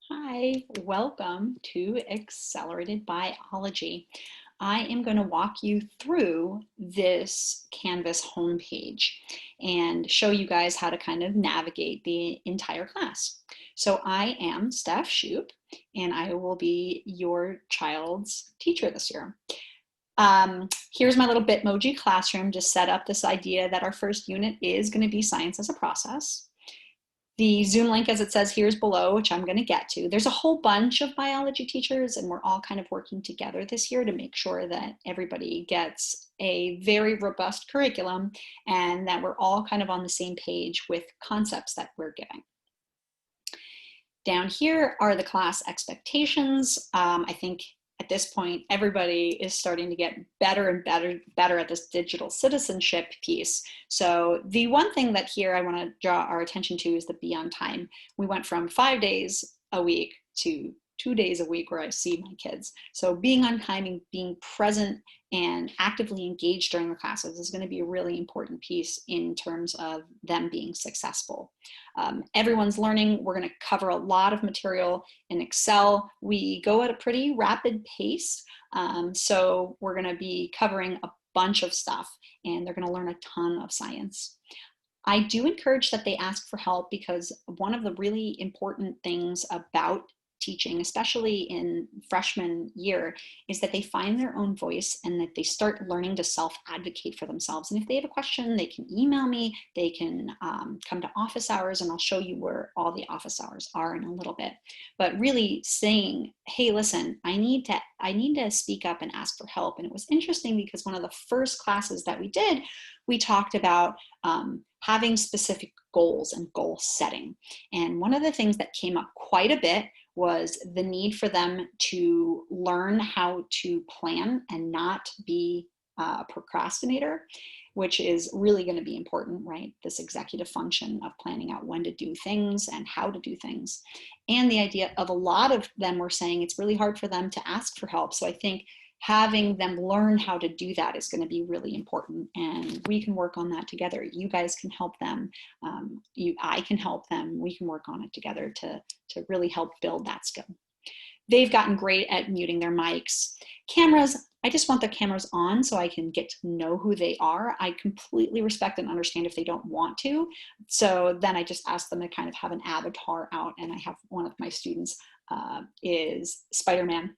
Hi, welcome to Accelerated Biology. I am going to walk you through this Canvas homepage and show you guys how to kind of navigate the entire class. So I am Steph Shoup, and I will be your child's teacher this year. Here's my little Bitmoji classroom to set up this idea that our first unit is going to be science as a process. The Zoom link, as it says here, is below, which I'm going to get to. There's a whole bunch of biology teachers, and we're all kind of working together this year to make sure that everybody gets a very robust curriculum and that we're all kind of on the same page with concepts that we're giving. Down here are the class expectations. I think at this point, everybody is starting to get better and better at this digital citizenship piece. So the one thing that here I want to draw our attention to is the be on time. We went from 5 days a week to 2 days a week where I see my kids. So being on time and being present and actively engaged during the classes is going to be a really important piece in terms of them being successful. Everyone's learning. We're going to cover a lot of material in Excel. We go at a pretty rapid pace, so we're going to be covering a bunch of stuff, and they're going to learn a ton of science. I do encourage that they ask for help because one of the really important things about teaching, especially in freshman year, is that they find their own voice and that they start learning to self-advocate for themselves. And if they have a question, they can email me, they can come to office hours, and I'll show you where all the office hours are in a little bit. But really saying, hey, listen, I need to speak up and ask for help. And it was interesting because one of the first classes that we did, we talked about having specific goals and goal setting. And one of the things that came up quite a bit was the need for them to learn how to plan and not be a procrastinator, which is really going to be important, right? This executive function of planning out when to do things and how to do things. And the idea of a lot of them were saying it's really hard for them to ask for help. So I think having them learn how to do that is going to be really important, and we can work on that together. You guys can help them. I can help them. We can work on it together to really help build that skill. They've gotten great at muting their mics. Cameras, I just want the cameras on so I can get to know who they are. I completely respect and understand if they don't want to. So then I just ask them to kind of have an avatar out, and I have one of my students is Spider-Man,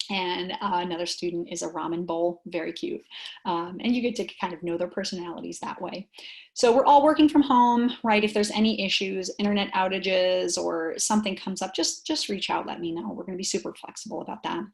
and another student is a ramen bowl, very cute. And you get to kind of know their personalities that way. So we're all working from home, right? If there's any issues, internet outages, or something comes up, just reach out, let me know. We're gonna be super flexible about that.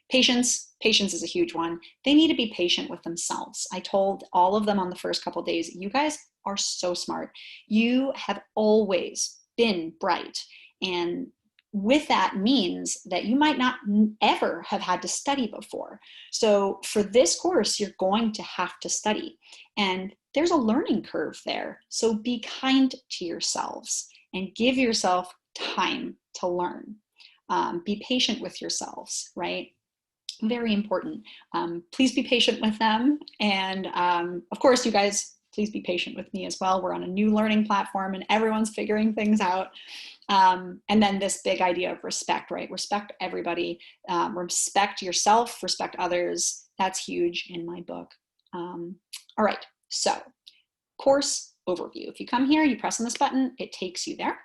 Patience is a huge one. They need to be patient with themselves. I told all of them on the first couple of days, you guys are so smart. You have always been bright, and with that means that you might not ever have had to study before. So for this course, you're going to have to study, and there's a learning curve there. So be kind to yourselves and give yourself time to learn. Be patient with yourselves, right? Very important. Please be patient with them. And of course, you guys, please be patient with me as well. We're on a new learning platform and everyone's figuring things out. And then this big idea of respect, right? Respect everybody, respect yourself, respect others. That's huge in my book. All right, so course overview. If you come here, you press on this button, it takes you there.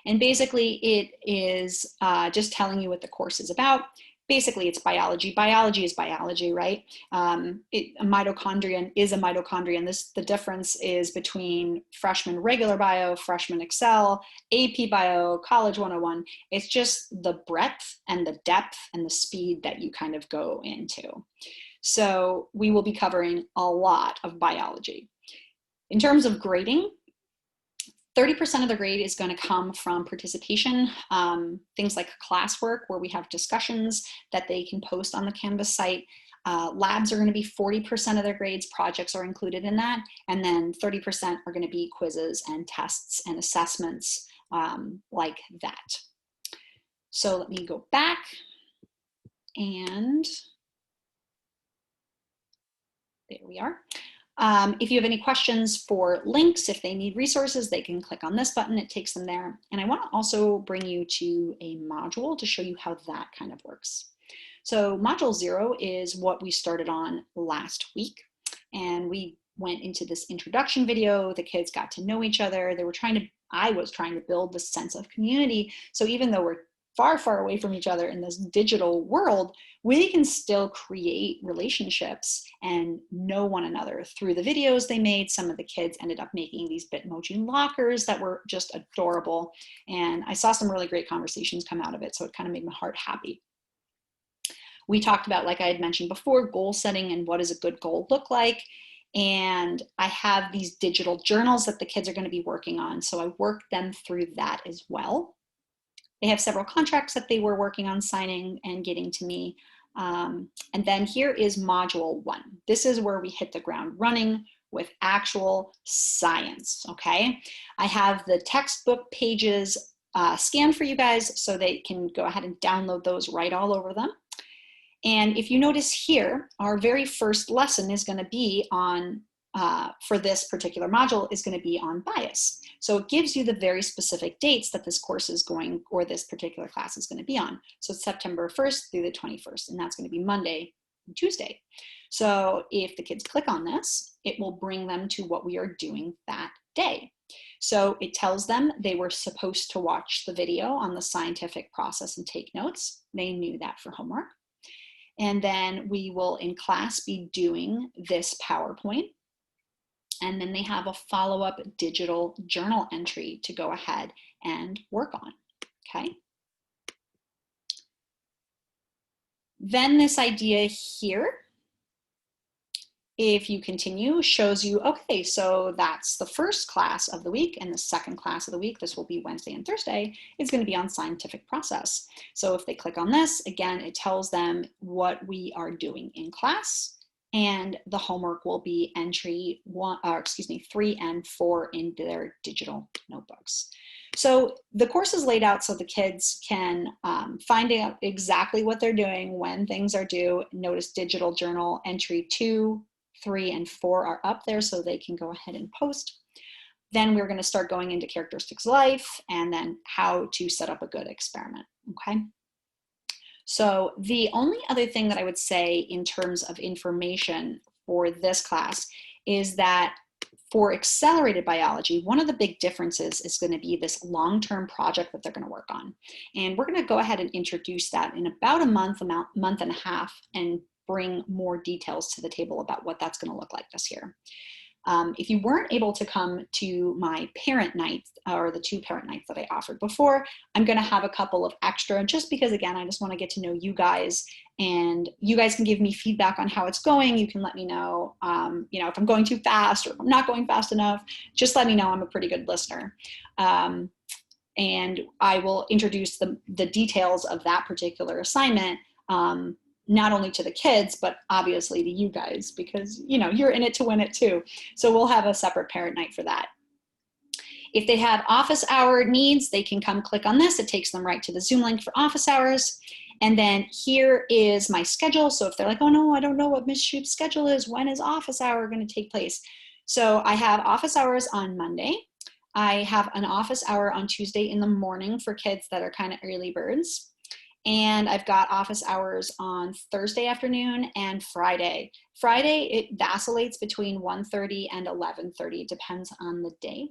And basically it is just telling you what the course is about. Basically, it's biology. Biology is biology, right? A mitochondrion is a mitochondrion. The difference is between freshman regular bio, freshman Excel, AP bio, college 101. It's just the breadth and the depth and the speed that you kind of go into. So we will be covering a lot of biology. In terms of grading, 30% of the grade is going to come from participation, things like classwork where we have discussions that they can post on the Canvas site. Labs are going to be 40% of their grades, projects are included in that, and then 30% are going to be quizzes and tests and assessments like that. So let me go back, and there we are. If you have any questions for links, if they need resources, they can click on this button, it takes them there. And I want to also bring you to a module to show you how that kind of works. So module 0 is what we started on last week. And we went into this introduction video. The kids got to know each other. I was trying to build this sense of community. So even though we're far, far away from each other in this digital world, we can still create relationships and know one another through the videos they made. Some of the kids ended up making these Bitmoji lockers that were just adorable. And I saw some really great conversations come out of it. So it kind of made my heart happy. We talked about, like I had mentioned before, goal setting and what does a good goal look like. And I have these digital journals that the kids are going to be working on. So I worked them through that as well. They have several contracts that they were working on signing and getting to me. And then here is module 1. This is where we hit the ground running with actual science, okay? I have the textbook pages scanned for you guys so they can go ahead and download those right all over them. And if you notice here, our very first lesson is going to be on, for this particular module, is going to be on bias. So it gives you the very specific dates that this course is going, or this particular class is going to be on. So it's September 1st through the 21st, and that's going to be Monday and Tuesday. So if the kids click on this, it will bring them to what we are doing that day. So it tells them they were supposed to watch the video on the scientific process and take notes. They knew that for homework. And then we will in class be doing this PowerPoint. And then they have a follow-up digital journal entry to go ahead and work on, okay? Then this idea here, if you continue, shows you, okay, so that's the first class of the week, and the second class of the week, this will be Wednesday and Thursday, is going to be on scientific process. So if they click on this, again, it tells them what we are doing in class, and the homework will be entry 3 and 4 in their digital notebooks. So the course is laid out so the kids can find out exactly what they're doing when things are due. Notice digital journal entry 2, 3, and 4 are up there so they can go ahead and post. Then we're going to start going into characteristics of life and then how to set up a good experiment, okay? So the only other thing that I would say in terms of information for this class is that for accelerated biology, one of the big differences is going to be this long-term project that they're going to work on. And we're going to go ahead and introduce that in about a month and a half, and bring more details to the table about what that's going to look like this year. If you weren't able to come to my parent nights, or the 2 parent nights that I offered before, I'm going to have a couple of extra, just because, again, I just want to get to know you guys, and you guys can give me feedback on how it's going. You can let me know, if I'm going too fast or if I'm not going fast enough. Just let me know. I'm a pretty good listener. And I will introduce the details of that particular assignment, not only to the kids, but obviously to you guys, because you're in it to win it too. So we'll have a separate parent night for that. If they have office hour needs, they can come click on this. It takes them right to the Zoom link for office hours. And then here is my schedule. So if they're like, oh no, I don't know what Ms. Shoup's schedule is, when is office hour going to take place? So I have office hours on Monday. I have an office hour on Tuesday in the morning for kids that are kind of early birds. And I've got office hours on Thursday afternoon and Friday. Friday, it vacillates between 1:30 and 11:30. It depends on the day,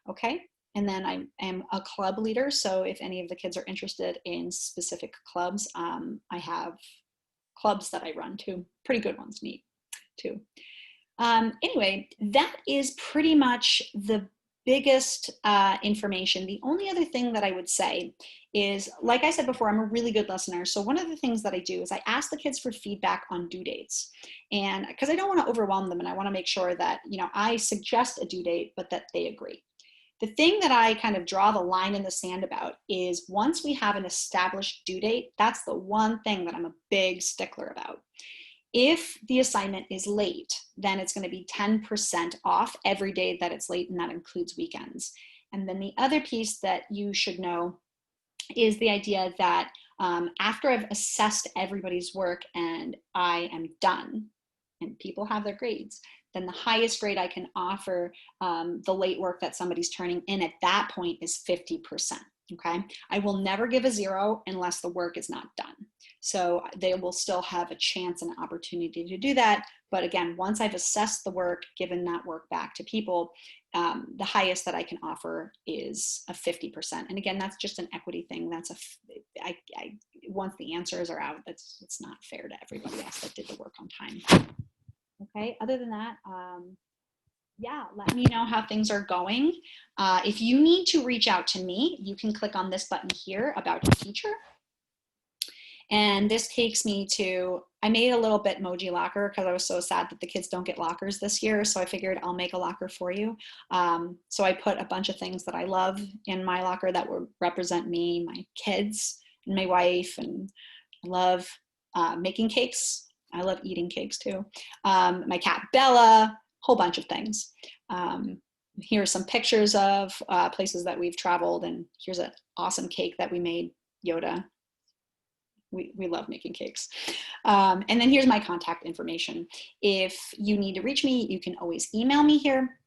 okay? And then I am a club leader, so if any of the kids are interested in specific clubs, I have clubs that I run too. Pretty good ones, neat too. Anyway, that is pretty much the biggest information. The only other thing that I would say is, like I said before, I'm a really good listener. So one of the things that I do is I ask the kids for feedback on due dates. And because I don't want to overwhelm them, and I want to make sure that, I suggest a due date, but that they agree. The thing that I kind of draw the line in the sand about is, once we have an established due date, that's the one thing that I'm a big stickler about. If the assignment is late, then it's going to be 10% off every day that it's late, and that includes weekends. And then the other piece that you should know is the idea that after I've assessed everybody's work and I am done, and people have their grades, then the highest grade I can offer the late work that somebody's turning in at that point is 50%. Okay, I will never give a 0 unless the work is not done. So they will still have a chance and opportunity to do that. But again, once I've assessed the work, given that work back to people, the highest that I can offer is a 50%. And again, that's just an equity thing. That's once the answers are out, it's not fair to everybody else that did the work on time. Okay, other than that, yeah, let me know how things are going. If you need to reach out to me, you can click on this button here, About a Teacher. And this takes me to, I made a little Bitmoji locker because I was so sad that the kids don't get lockers this year. So I figured I'll make a locker for you. So I put a bunch of things that I love in my locker that would represent me, my kids, and my wife. And I love making cakes. I love eating cakes too. My cat Bella, whole bunch of things. Here are some pictures of places that we've traveled, and here's an awesome cake that we made, Yoda. We love making cakes. And then here's my contact information. If you need to reach me, you can always email me here.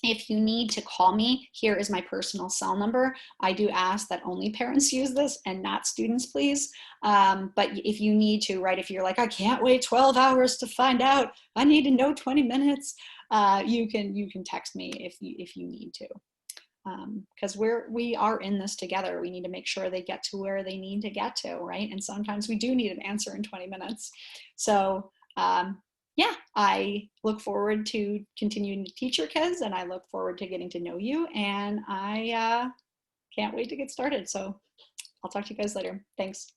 If you need to call me, here is my personal cell number. I do ask that only parents use this and not students, please. But if you need to, right, if you're like, I can't wait 12 hours to find out, I need to know 20 minutes, you can text me if you need to. Because we are in this together. We need to make sure they get to where they need to get to, right? And sometimes we do need an answer in 20 minutes. So yeah, I look forward to continuing to teach your kids, and I look forward to getting to know you, and I can't wait to get started. So I'll talk to you guys later. Thanks.